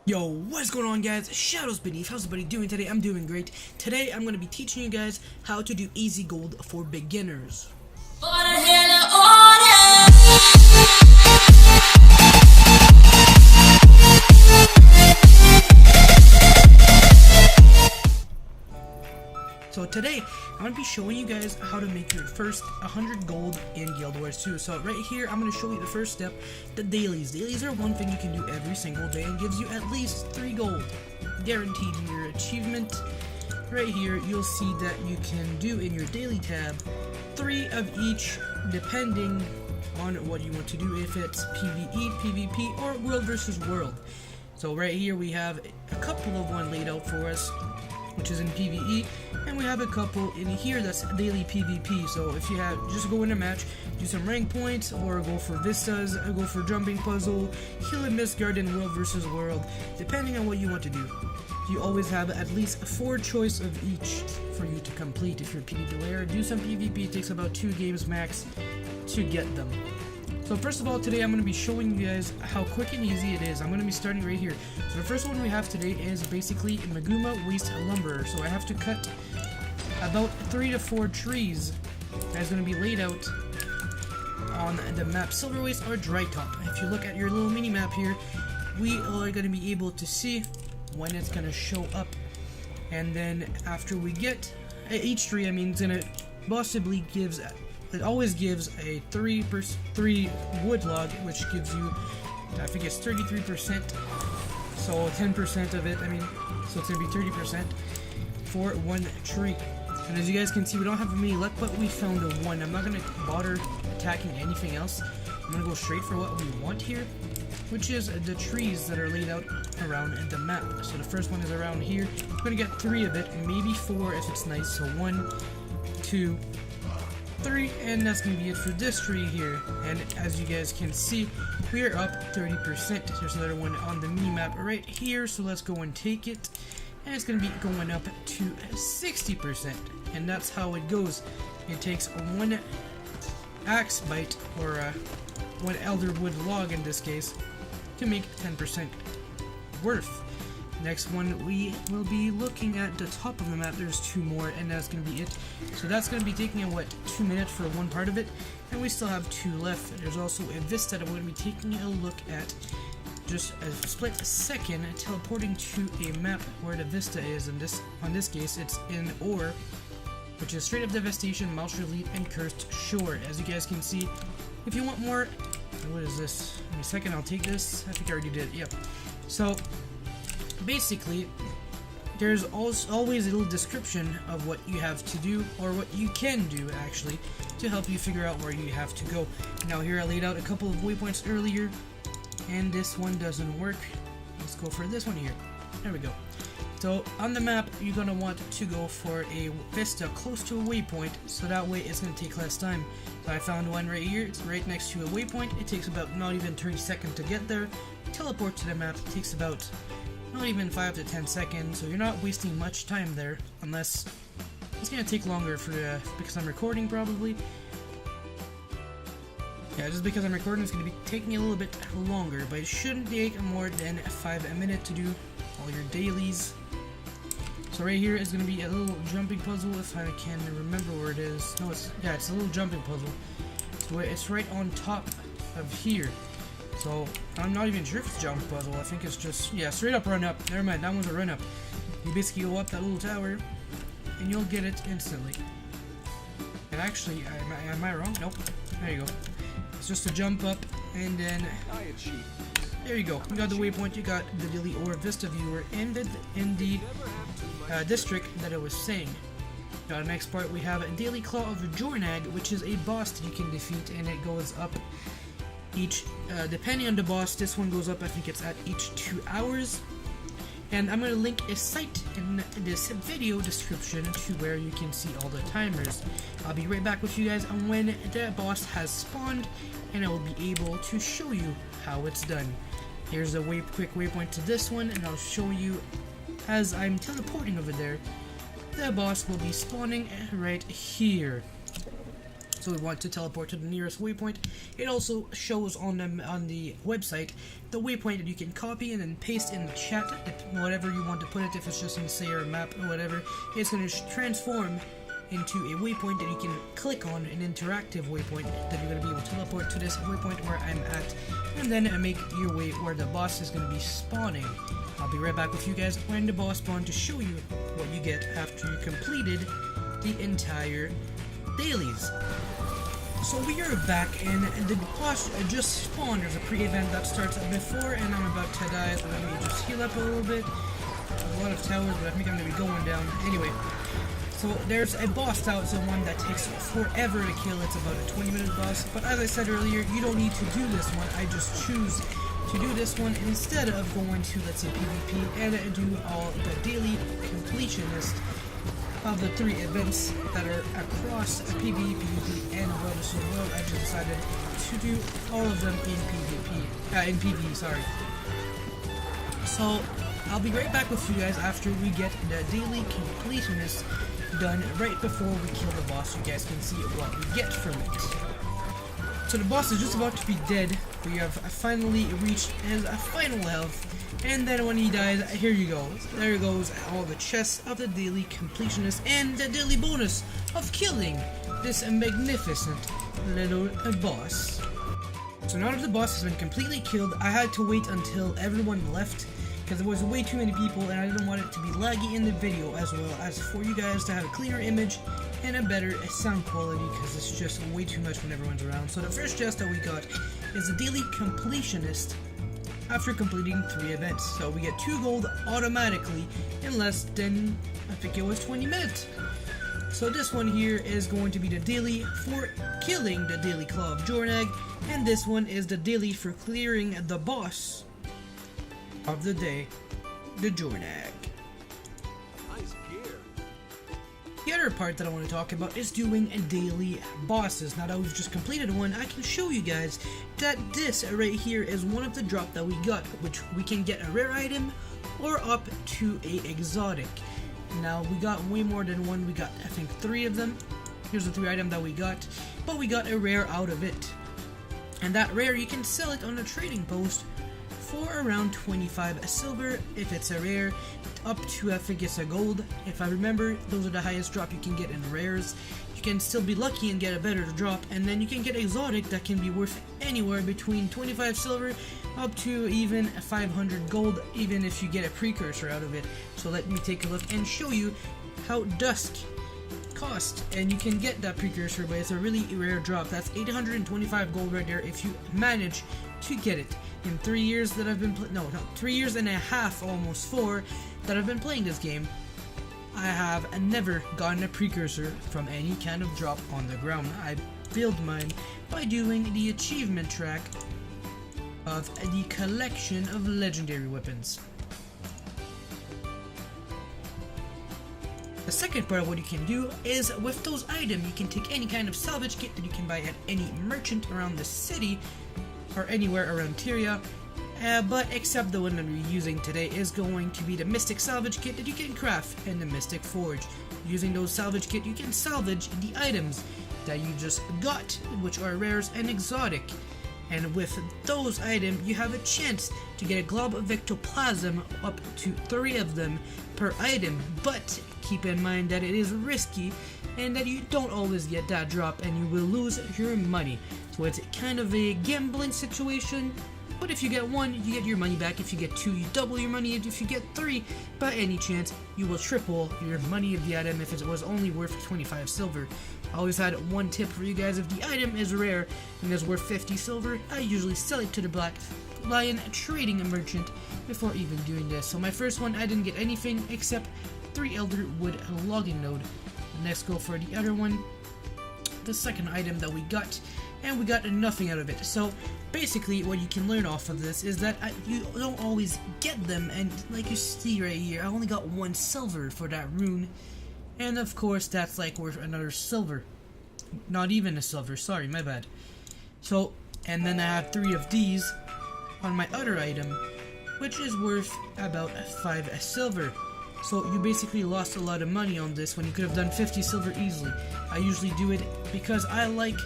Yo, what's going on, guys? Shadows Beneath. How's everybody doing today? I'm doing great. Today, I'm going to be teaching you guys how to do easy gold for beginners. So today, I'm going to be showing you guys how to make your first 100 gold in Guild Wars 2. So right here, I'm going to show you the first step, the dailies. Dailies are one thing you can do every single day and gives you at least 3 gold. Guaranteed in your achievement. Right here, you'll see that you can do in your daily tab 3 of each, depending on what you want to do, if it's PvE, PvP, or world versus world. So right here, we have a couple of one laid out for us, which is in PvE, and we have a couple in here that's daily PvP. So if you have, just go in a match, do some rank points, or go for vistas, or go for jumping puzzle, heal and miss guard in world versus world, depending on what you want to do. You always have at least 4 choice of each for you to complete. If you're a PvP player, do some PvP, it takes about 2 games max to get them. So first of all, today I'm going to be showing you guys how quick and easy it is. I'm going to be starting right here. So the first one we have today is basically Maguma Waste Lumberer. So I have to cut about 3 to 4 trees that's going to be laid out on the map Silver Waste or Dry Top. If you look at your little mini map here, we are going to be able to see when it's going to show up. And then after we get each tree, it's going to possibly gives... It always gives a 3 wood log, which gives you, I think it's 33%, so 10% of it, so it's going to be 30% for 1 tree. And as you guys can see, we don't have many luck, but we found a 1. I'm not going to bother attacking anything else. I'm going to go straight for what we want here, which is the trees that are laid out around the map. So the first one is around here. I'm going to get 3 of it, maybe 4 if it's nice, so 1, 2, 3, and that's going to be it for this tree here. And as you guys can see, we are up 30%. There's another one on the mini-map right here, so let's go and take it. And it's going to be going up to 60%. And that's how it goes. It takes 1 axe bite, or 1 elderwood log in this case, to make 10% worth. Next one, we will be looking at the top of the map. There's 2 more, and that's going to be it. So that's going to be taking, 2 minutes for one part of it, and we still have 2 left. There's also a vista that we're going to be taking a look at just a split second, teleporting to a map where the vista is. And on this case, it's in Ore, which is Straight Up Devastation, Mouse Relief, and Cursed Shore. As you guys can see, if you want more, what is this? Give me a second, I'll take this. I think I already did. Yep. So basically, there's always a little description of what you have to do, or what you can do actually, to help you figure out where you have to go. Now here I laid out a couple of waypoints earlier, and this one doesn't work. Let's go for this one here. There we go. So on the map, you're going to want to go for a vista close to a waypoint, so that way it's going to take less time. So I found one right here. It's right next to a waypoint. It takes about not even 30 seconds to get there. Teleport to the map takes about not even 5 to 10 seconds, so you're not wasting much time there, unless it's gonna take longer for because I'm recording probably. Yeah, just because I'm recording, it's gonna be taking a little bit longer, but it shouldn't take more than 5 minutes to do all your dailies. So right here is gonna be a little jumping puzzle, if I can remember where it is. No, it's a little jumping puzzle. So it's right on top of here. So, I'm not even sure if it's jump puzzle. I think it's just, yeah, straight up run up. Never mind, that one's a run up. You basically go up that little tower, and you'll get it instantly. And actually, am I wrong? Nope. There you go. It's just a jump up, and then there you go. You got the waypoint, you got the daily or vista viewer in the district that I was saying. Now, the next part, we have a daily claw of Jornag, which is a boss that you can defeat, and it goes up each, depending on the boss. This one goes up, I think it's at each 2 hours. And I'm going to link a site in this video description to where you can see all the timers. I'll be right back with you guys on when the boss has spawned, and I will be able to show you how it's done. Here's a quick waypoint to this one, and I'll show you as I'm teleporting over there. The boss will be spawning right here. So we want to teleport to the nearest waypoint. It also shows on the website the waypoint that you can copy and then paste in the chat, whatever you want to put it. If it's just in say or a map or whatever, it's going to transform into a waypoint that you can click on, an interactive waypoint that you're going to be able to teleport to this waypoint where I'm at, and then make your way where the boss is going to be spawning. I'll be right back with you guys when the boss spawns to show you what you get after you completed the entire dailies. So we are back, and the boss just spawned. There's a pre-event that starts before, and I'm about to die, so let me just heal up a little bit. A lot of towers, but I think I'm going to be going down. Anyway, so there's a boss tower, it's the one that takes forever to kill. It's about a 20-minute boss, but as I said earlier, you don't need to do this one. I just choose to do this one instead of going to, let's say, PvP and do all the daily completionist of the 3 events that are across PvE, PvP, and World of Soul World. I just decided to do all of them in PvP, in PvE, sorry. So I'll be right back with you guys after we get the daily completionist done right before we kill the boss. You guys can see what we get from it. So the boss is just about to be dead. We have finally reached his final health. And then when he dies, here you go. There goes all the chests of the daily completionist and the daily bonus of killing this magnificent little boss. So now that the boss has been completely killed, I had to wait until everyone left because there was way too many people and I didn't want it to be laggy in the video, as well as for you guys to have a cleaner image and a better sound quality, because it's just way too much when everyone's around. So the first chest that we got is the daily completionist after completing 3 events. So we get 2 gold automatically in less than, I think it was 20 minutes. So this one here is going to be the daily for killing the daily claw of Jornag, and this one is the daily for clearing the boss of the day, the Jornag. The other part that I want to talk about is doing daily bosses. Now that we've just completed one, I can show you guys that this right here is one of the drop that we got, which we can get a rare item or up to a exotic. Now we got way more than one. We got, I think, 3 of them. Here's the 3 items that we got, but we got a rare out of it. And that rare, you can sell it on a trading post for around 25 silver if it's a rare, up to, I think it's a gold. If I remember, those are the highest drop you can get in rares. You can still be lucky and get a better drop, and then you can get exotic that can be worth anywhere between 25 silver up to even 500 gold, even if you get a precursor out of it. So let me take a look and show you how Dusk cost, and you can get that precursor, but it's a really rare drop. That's 825 gold right there if you manage to get it. In 3 years that I've been 3 years and a half, almost 4, that I've been playing this game, I have never gotten a precursor from any kind of drop on the ground. I built mine by doing the achievement track of the collection of legendary weapons. The second part of what you can do is with those items, you can take any kind of salvage kit that you can buy at any merchant around the city or anywhere around Tyria, but except the one that we're using today is going to be the Mystic Salvage Kit that you can craft in the Mystic Forge. Using those salvage kit, you can salvage the items that you just got, which are rares and exotic. And with those items, you have a chance to get a glob of ectoplasm, up to 3 of them per item, but keep in mind that it is risky and that you don't always get that drop and you will lose your money. So it's kind of a gambling situation, but if you get 1, you get your money back. If you get 2, you double your money, and if you get 3, by any chance, you will triple your money of the item if it was only worth 25 silver. I always had one tip for you guys: if the item is rare and is worth 50 silver, I usually sell it to the Black Lion trading merchant before even doing this. So my first one, I didn't get anything except 3 Elder Wood logging node. Next, go for the other one, the second item that we got, and we got nothing out of it. So basically what you can learn off of this is that you don't always get them, and like you see right here, I only got 1 silver for that rune, and of course that's like worth another silver. Not even a silver, sorry, my bad. So, and then I have 3 of these on my other item, which is worth about 5 silver. So you basically lost a lot of money on this when you could have done 50 silver easily. I usually do it because I like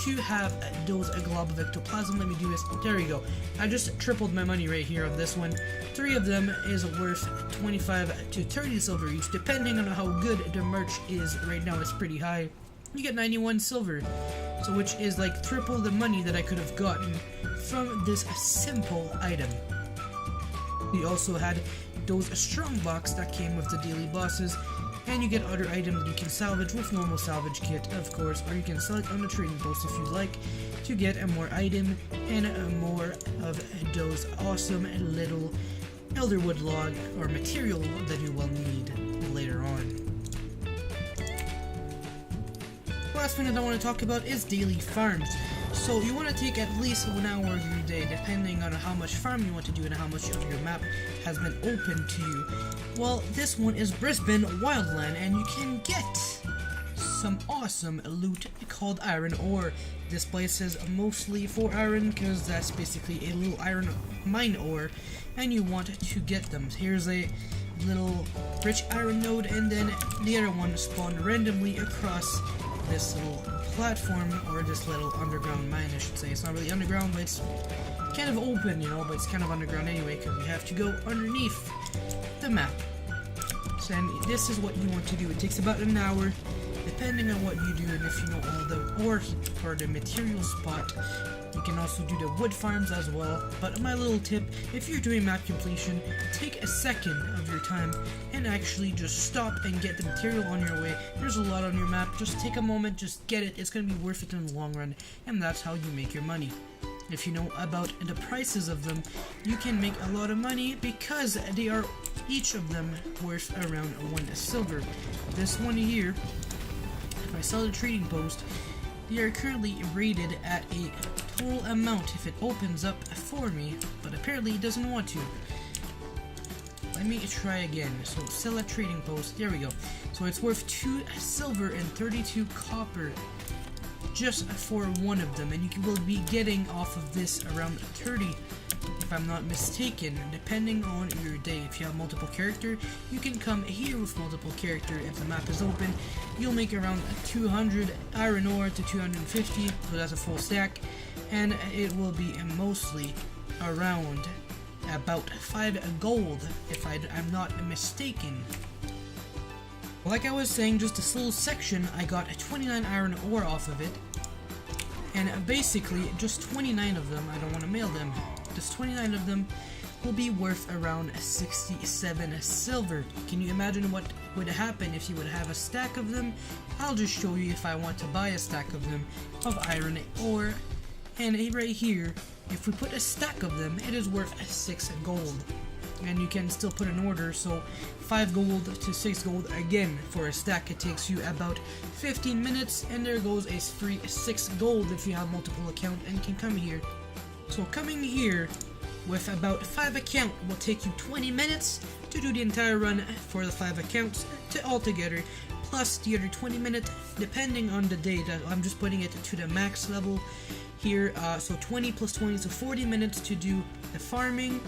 to have those glob of ectoplasm. Let me do this. There we go. I just tripled my money right here on this one. 3 of them is worth 25 to 30 silver each, depending on how good the merch is. Right now it's pretty high. You get 91 silver, so which is like triple the money that I could have gotten from this simple item. We also had those strong box that came with the daily bosses, and you get other items that you can salvage with normal salvage kit, of course, or you can sell it on the trading post if you'd like to get a more item and more of those awesome little elderwood log or material that you will need later on. Last thing that I want to talk about is daily farms. So you want to take at least 1 hour of your day, depending on how much farm you want to do and how much of your map has been open to you. Well, this one is Brisbane Wildland, and you can get some awesome loot called iron ore. This place is mostly for iron because that's basically a little iron mine ore, and you want to get them. Here's a little rich iron node, and then the other one spawned randomly across this little platform, or this little underground mine, I should say. It's not really underground, but it's kind of open, you know, but it's kind of underground anyway, because we have to go underneath the map. So, and this is what you want to do. It takes about an hour, depending on what you do, and if you know all the ore or the material spot. You can also do the wood farms as well, but my little tip, if you're doing map completion, take a second of your time and actually just stop and get the material on your way. There's a lot on your map, just take a moment, just get it. It's going to be worth it in the long run, and that's how you make your money. If you know about the prices of them, you can make a lot of money because they are each of them worth around 1 silver. This one here, if I sell the trading post, they are currently rated at a total amount if it opens up for me, but apparently it doesn't want to. Let me try again. So sell at trading post. There we go. So it's worth 2 silver and 32 copper just for one of them, and you will be getting off of this around 30 if I'm not mistaken, depending on your day. If you have multiple character, you can come here with multiple character. If the map is open, you'll make around 200 iron ore to 250, so that's a full stack, and it will be mostly around about 5 gold if I'm not mistaken. Like I was saying, just this little section, I got 29 iron ore off of it, and basically just 29 of them, I don't want to mail them, just 29 of them will be worth around 67 silver. Can you imagine what would happen if you would have a stack of them? I'll just show you if I want to buy a stack of them of iron ore, and right here, if we put a stack of them, it is worth 6 gold. And you can still put an order, so 5 gold to 6 gold again for a stack. It takes you about 15 minutes, and there goes a free 6 gold if you have multiple accounts and can come here. So coming here with about 5 accounts will take you 20 minutes to do the entire run for the 5 accounts to altogether, plus the other 20 minutes depending on the day. That I'm just putting it to the max level here, so 20 plus 20, so 40 minutes to do the farming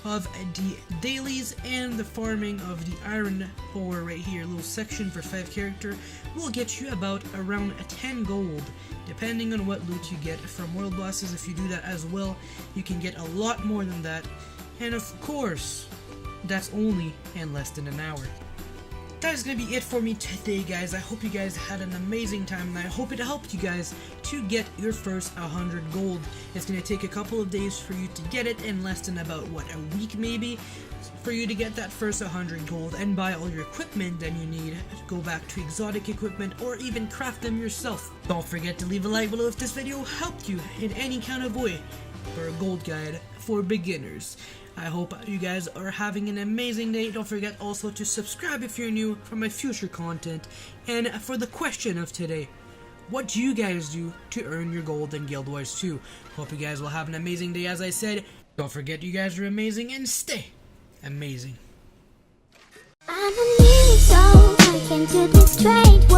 of the dailies and the farming of the iron ore right here. A little section for 5 character will get you about around 10 gold, depending on what loot you get from world bosses. If you do that as well, you can get a lot more than that, and of course that's only in less than an hour. That is going to be it for me today, guys. I hope you guys had an amazing time, and I hope it helped you guys to get your first 100 gold. It's going to take a couple of days for you to get it, in less than about, what, a week maybe, for you to get that first 100 gold and buy all your equipment that you need to go back to exotic equipment, or even craft them yourself. Don't forget to leave a like below if this video helped you in any kind of way for a gold guide for beginners. I hope you guys are having an amazing day. Don't forget also to subscribe if you're new for my future content. And for the question of today, what do you guys do to earn your gold in Guild Wars 2? Hope you guys will have an amazing day. As I said, don't forget you guys are amazing, and stay amazing. I'm a so I can do this trade.